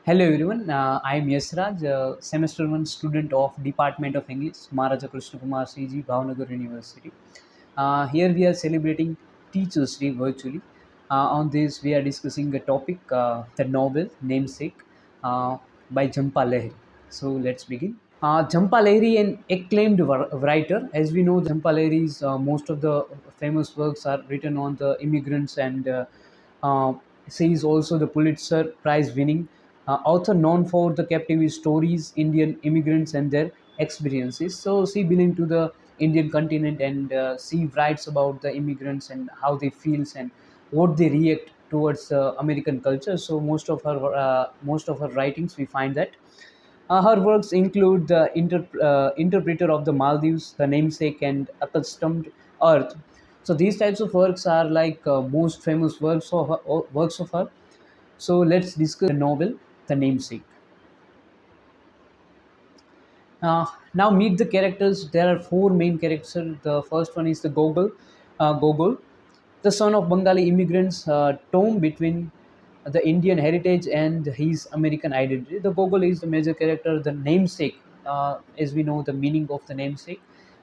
Hello everyone, I am Yasraj, semester 1 student of Department of English, Maharaja Krishna Kumar CG, Bhavnagar University. Here we are celebrating Teachers Day virtually. On this, we are discussing a topic, the novel Namesake by Jhumpa Lahiri. So let's begin. Jhumpa Lahiri, an acclaimed writer, as we know, Jhumpa Lahiri's most of the famous works are written on the immigrants, and uh, she is also the Pulitzer Prize winning author known for the captivity stories, Indian immigrants and their experiences. So she belongs to the Indian continent, and she writes about the immigrants and how they feel and what they react towards American culture. So most of her writings, we find that her works include the Interpreter of the Maldives, The Namesake, and Accustomed Earth. So these types of works are like most famous works of her. So let's discuss the novel, The Namesake. Now meet the characters. There are four main characters. The first one is the Gogol, the son of Bengali immigrants, torn between the Indian heritage and his American identity. The Gogol is the major character. The namesake, as we know, the meaning of the namesake,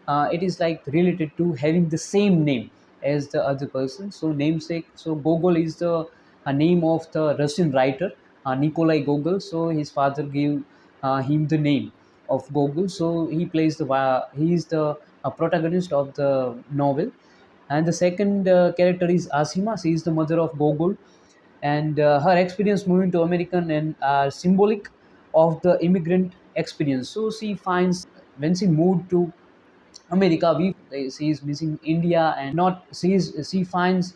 it is like related to having the same name as the other person. So namesake. So Gogol is the name of the Russian writer Nikolai Gogol. So his father gave him the name of Gogol. So he is the protagonist of the novel. And the second character is Asima. She is the mother of Gogol, and her experience moving to American and symbolic of the immigrant experience. So she finds when she moved to America, she is missing India, and not she finds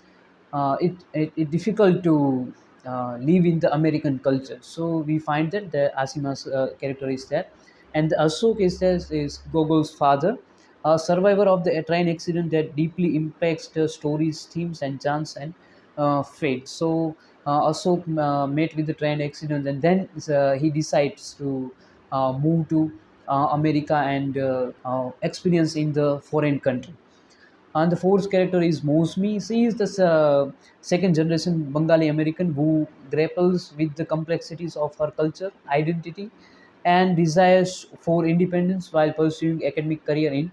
it difficult to live in the American culture. So we find that the Asima's character is there, and the Ashok is Gogol's father, a survivor of the train accident that deeply impacts the story's themes and chance and fate. So Ashok met with the train accident, and then he decides to move to America and experience in the foreign country. And the fourth character is Mosmi. She is the second generation Bengali American who grapples with the complexities of her culture, identity, and desires for independence while pursuing academic career in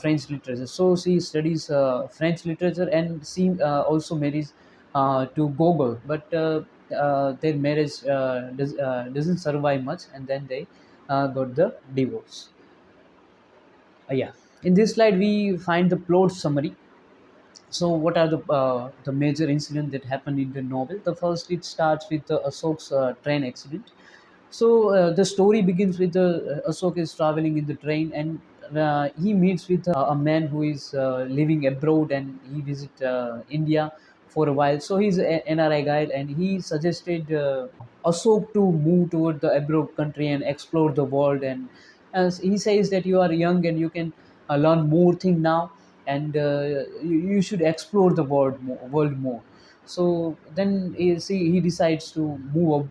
French literature. So she studies French literature, and she also marries to Gogol, but their marriage doesn't survive much, and then they got the divorce. Yeah. In this slide, we find the plot summary. So, what are the major incidents that happened in the novel? The first, it starts with the Ashok's train accident. So, the story begins with the Ashok is traveling in the train, and he meets with a man who is living abroad, and he visit India for a while. So he's an NRI guy, and he suggested Ashok to move toward the abroad country and explore the world. And as he says that you are young and you can learn more thing now, and you should explore the world more. So then he decides to move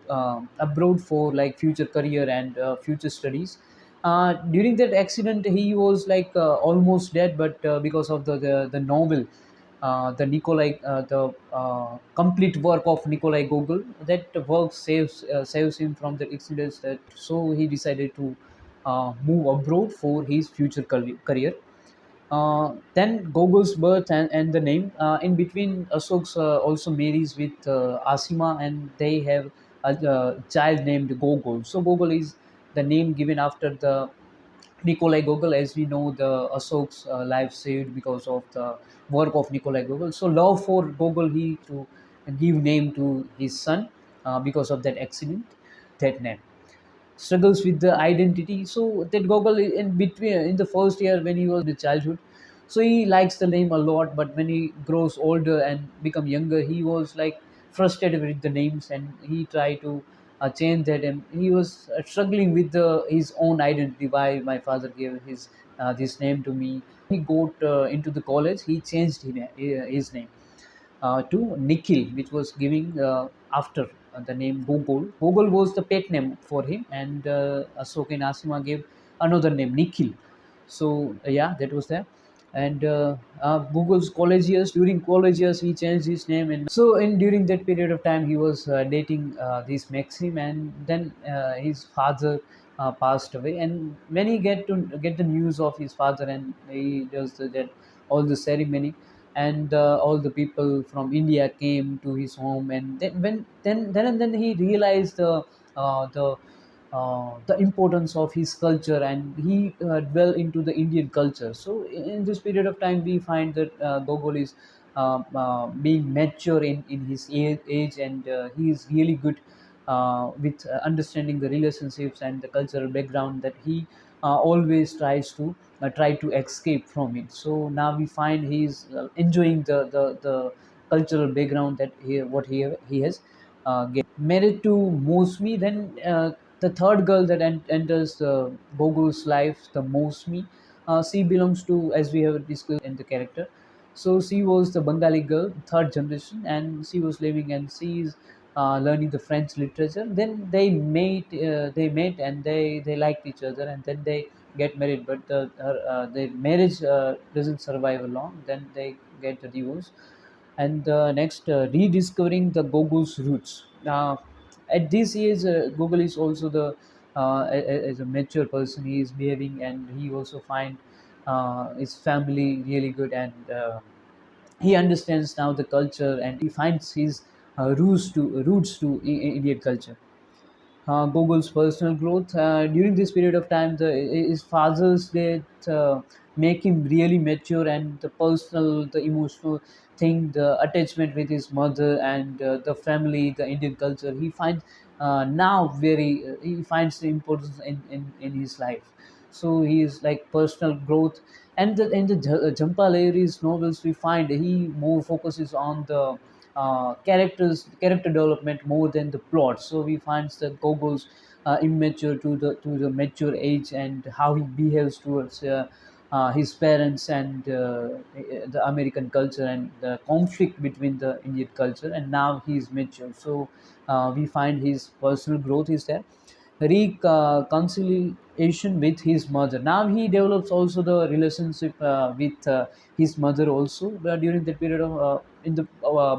abroad for like future career and future studies. During that accident, he was like almost dead, but because of the novel, the complete work of Nikolai Gogol, that work saves him from the accidents. That so he decided to move abroad for his future career. Then Gogol's birth and the name. In between, Ashok's also marries with Asima, and they have a child named Gogol. So Gogol is the name given after the Nikolai Gogol. As we know, the Ashok's life saved because of the work of Nikolai Gogol. So love for Gogol, he to give name to his son because of that accident, that name struggles with the identity. So that Gogol in between in the first year when he was in childhood, so he likes the name a lot. But when he grows older and become younger, he was like frustrated with the names, and he tried to change that. And he was struggling with his own identity. Why my father gave this name to me? He got into the college. He changed his name to Nikhil, which was giving after the name Gogol. Gogol was the pet name for him, and Ashok and Asima gave another name, Nikhil. So yeah, that was there. And Google's college years. During college years, he changed his name, and so in during that period of time, he was dating this Maxim, and then his father passed away. And when he get the news of his father, and he does that all the ceremony, and all the people from India came to his home, and then and then he realized the importance of his culture, and he dwell into the Indian culture. So in this period of time, we find that Gogol is being mature in his age, and he is really good with understanding the relationships and the cultural background that he always try to escape from it. So now we find he's enjoying the cultural background that he has married to Mosmi. Then the third girl that enters Gogol's life, the Mosmi, she belongs to, as we have discussed in the character. So she was the Bengali girl, third generation, and she was living, and she is learning the French literature. Then they met, and they liked each other, and then they get married. But their marriage doesn't survive long. Then they get a divorce. And next, rediscovering the Gogol's roots. At this age, Google is also as a mature person, he is behaving, and he also find his family really good, and he understands now the culture, and he finds his roots to Indian culture. Google's personal growth. During this period of time, his father's death make him really mature, and the personal, the emotional thing, the attachment with his mother, and the family, the Indian culture. He finds now very he finds the importance in his life. So he is like personal growth, and in the Jhumpa Lahiri's novels, we find he more focuses on the character development more than the plot. So we find that Gogol's immature to the mature age, and how he behaves towards his parents, and the American culture, and the conflict between the Indian culture. And now he is mature, so we find his personal growth is there. Reconciliation with his mother. Now he develops also the relationship with his mother also. During the period of in the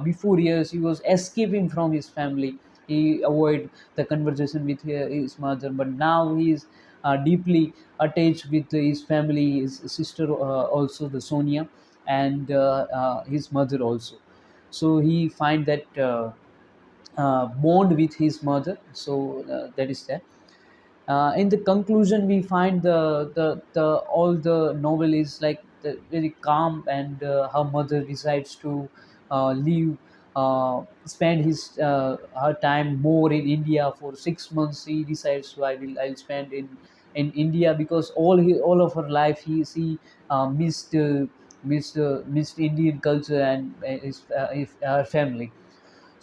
before years, he was escaping from his family. He avoid the conversation with his mother, but now he is deeply attached with his family, his sister, also the Sonia, and his mother also. So he find that bond with his mother. So that is that. In the conclusion, we find the all the novel is like very calm, and her mother decides to spend her time more in India for 6 months. He decides, so I'll spend in India, because all of her life she missed Indian culture, and her family.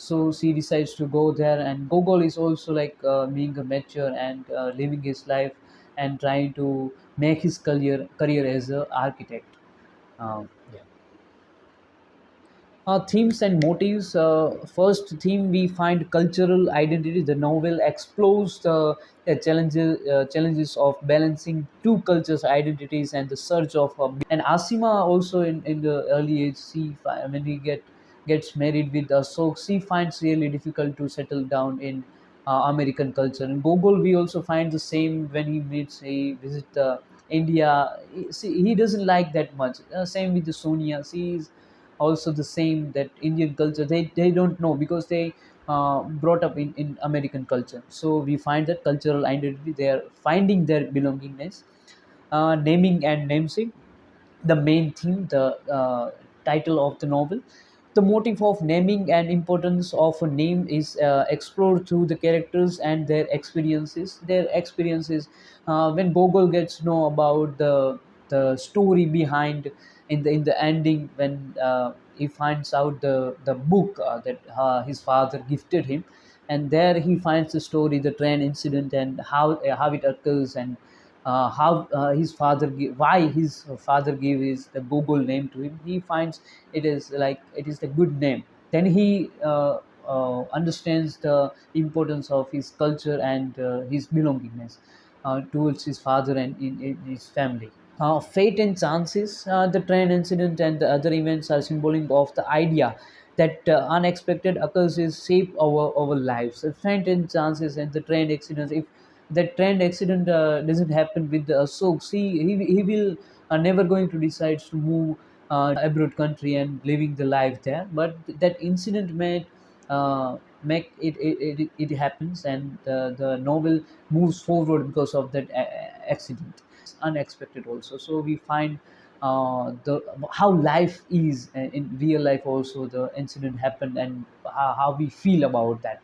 So she decides to go there, and Gogol is also like being a mature, and living his life, and trying to make his career as an architect. Yeah. Themes and motives. First theme, we find cultural identity. The novel explores the challenges of balancing two cultures' identities, and the search of. And Asima also in the early age, when he gets married with Ashok, she finds really difficult to settle down in American culture. And Gogol, we also find the same when he visit India. He doesn't like that much. Same with the Sonia. She is also the same, that Indian culture they don't know, because they brought up in American culture. So we find that cultural identity, they are finding their belongingness. Naming and namesake, the main theme, the title of the novel. The motive of naming and importance of a name is explored through the characters and their experiences. When Gogol gets to know about the story behind in the ending, when he finds out the book that his father gifted him, and there he finds the story, the train incident, and how it occurs, and how why his father gave his the Google name to him. He finds it is the good name. Then he understands the importance of his culture, and his belongingness towards his father and in his family. Fate and chances, the train incident and the other events are symbolic of the idea that unexpected occurrences shape our lives. The fate and chances and the train accidents, if that train accident doesn't happen with the Ashok, see, he will never going to decide to move abroad country and living the life there. But that incident made make it happens, and the novel moves forward because of that accident. Unexpected also, so we find the how life is in real life also, the incident happened, and how we feel about that.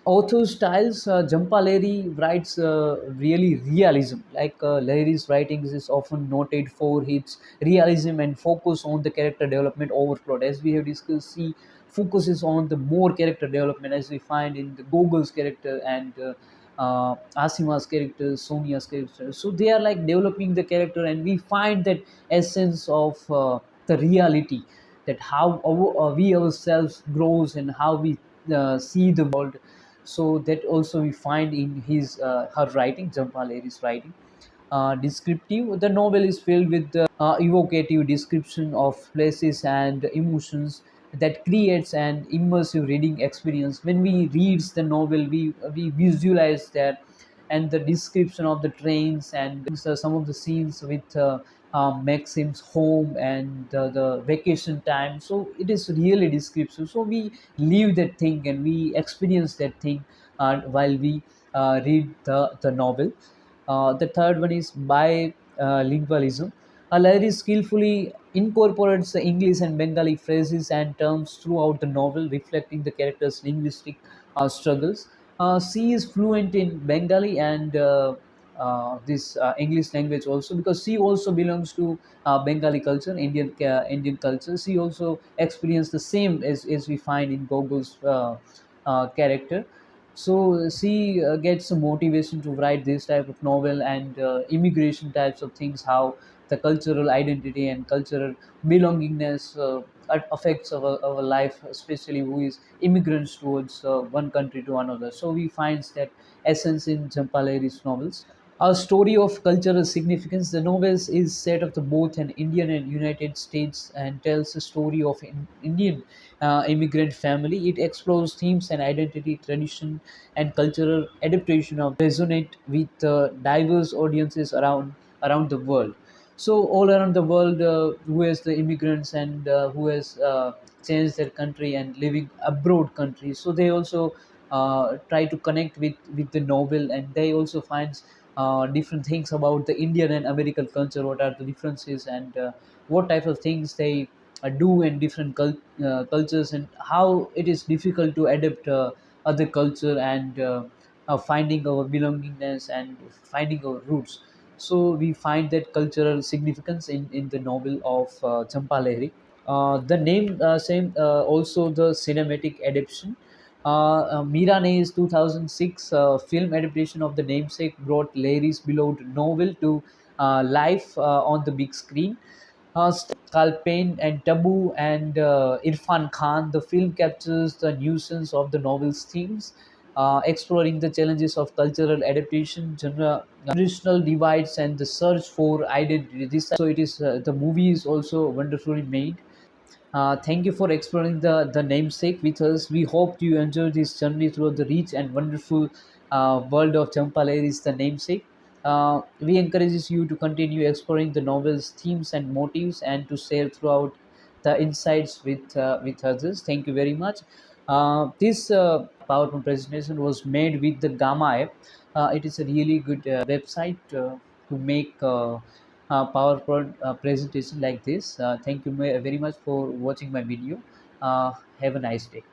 Author styles, Jhumpa Lahiri writes really realism. Like Lahiri's writings is often noted for its realism and focus on the character development over plot. As we have discussed, he focuses on the more character development, as we find in the Gogol's character and Asima's character, Sonia's character. So they are like developing the character, and we find that essence of the reality, that how we ourselves grows and how we see the world. So that also we find in his her writing, Jhumpa Lahiri's writing. Descriptive, the novel is filled with the evocative description of places and emotions that creates an immersive reading experience. When we read the novel, we visualize that, and the description of the trains and some of the scenes with Maxim's home and the vacation time. So it is really descriptive. So we live that thing and we experience that thing while we read the novel. The third one is bilingualism. Lahiri skillfully incorporates the English and Bengali phrases and terms throughout the novel, reflecting the character's linguistic struggles. She is fluent in Bengali and this English language also, because she also belongs to Bengali culture, Indian culture. She also experienced the same as we find in Gogol's character. So she gets a motivation to write this type of novel and immigration types of things, how the cultural identity and cultural belongingness affects our life, especially who is immigrants towards one country to another. So we find that essence in Champaleri's novels. A story of cultural significance. The novel is set of the both an Indian and United States and tells the story of an Indian immigrant family. It explores themes and identity, tradition, and cultural adaptation of resonate with diverse audiences around the world. So all around the world, who has the immigrants and who has changed their country and living abroad countries, so they also try to connect with the novel, and they also find different things about the Indian and American culture, what are the differences, and what type of things they do in different cultures, and how it is difficult to adapt other culture, and finding our belongingness and finding our roots. So we find that cultural significance in the novel of Champa Lahiri. The name same also the cinematic adaptation. Mira Ney's 2006 film adaptation of the namesake brought Lahiri's beloved novel to life on the big screen. Kalpain and Taboo and Irfan Khan, the film captures the nuisance of the novel's themes, exploring the challenges of cultural adaptation, generational divides, and the search for identity. This so it is the movie is also wonderfully made. Thank you for exploring the namesake with us. We hope you enjoyed this journey through the rich and wonderful world of Champalair is the namesake. We encourage you to continue exploring the novel's themes and motives, and to share throughout the insights with others. Thank you very much. This PowerPoint presentation was made with the Gamma app. It is a really good website to make PowerPoint presentation like this. Thank you very much for watching my video. Have a nice day.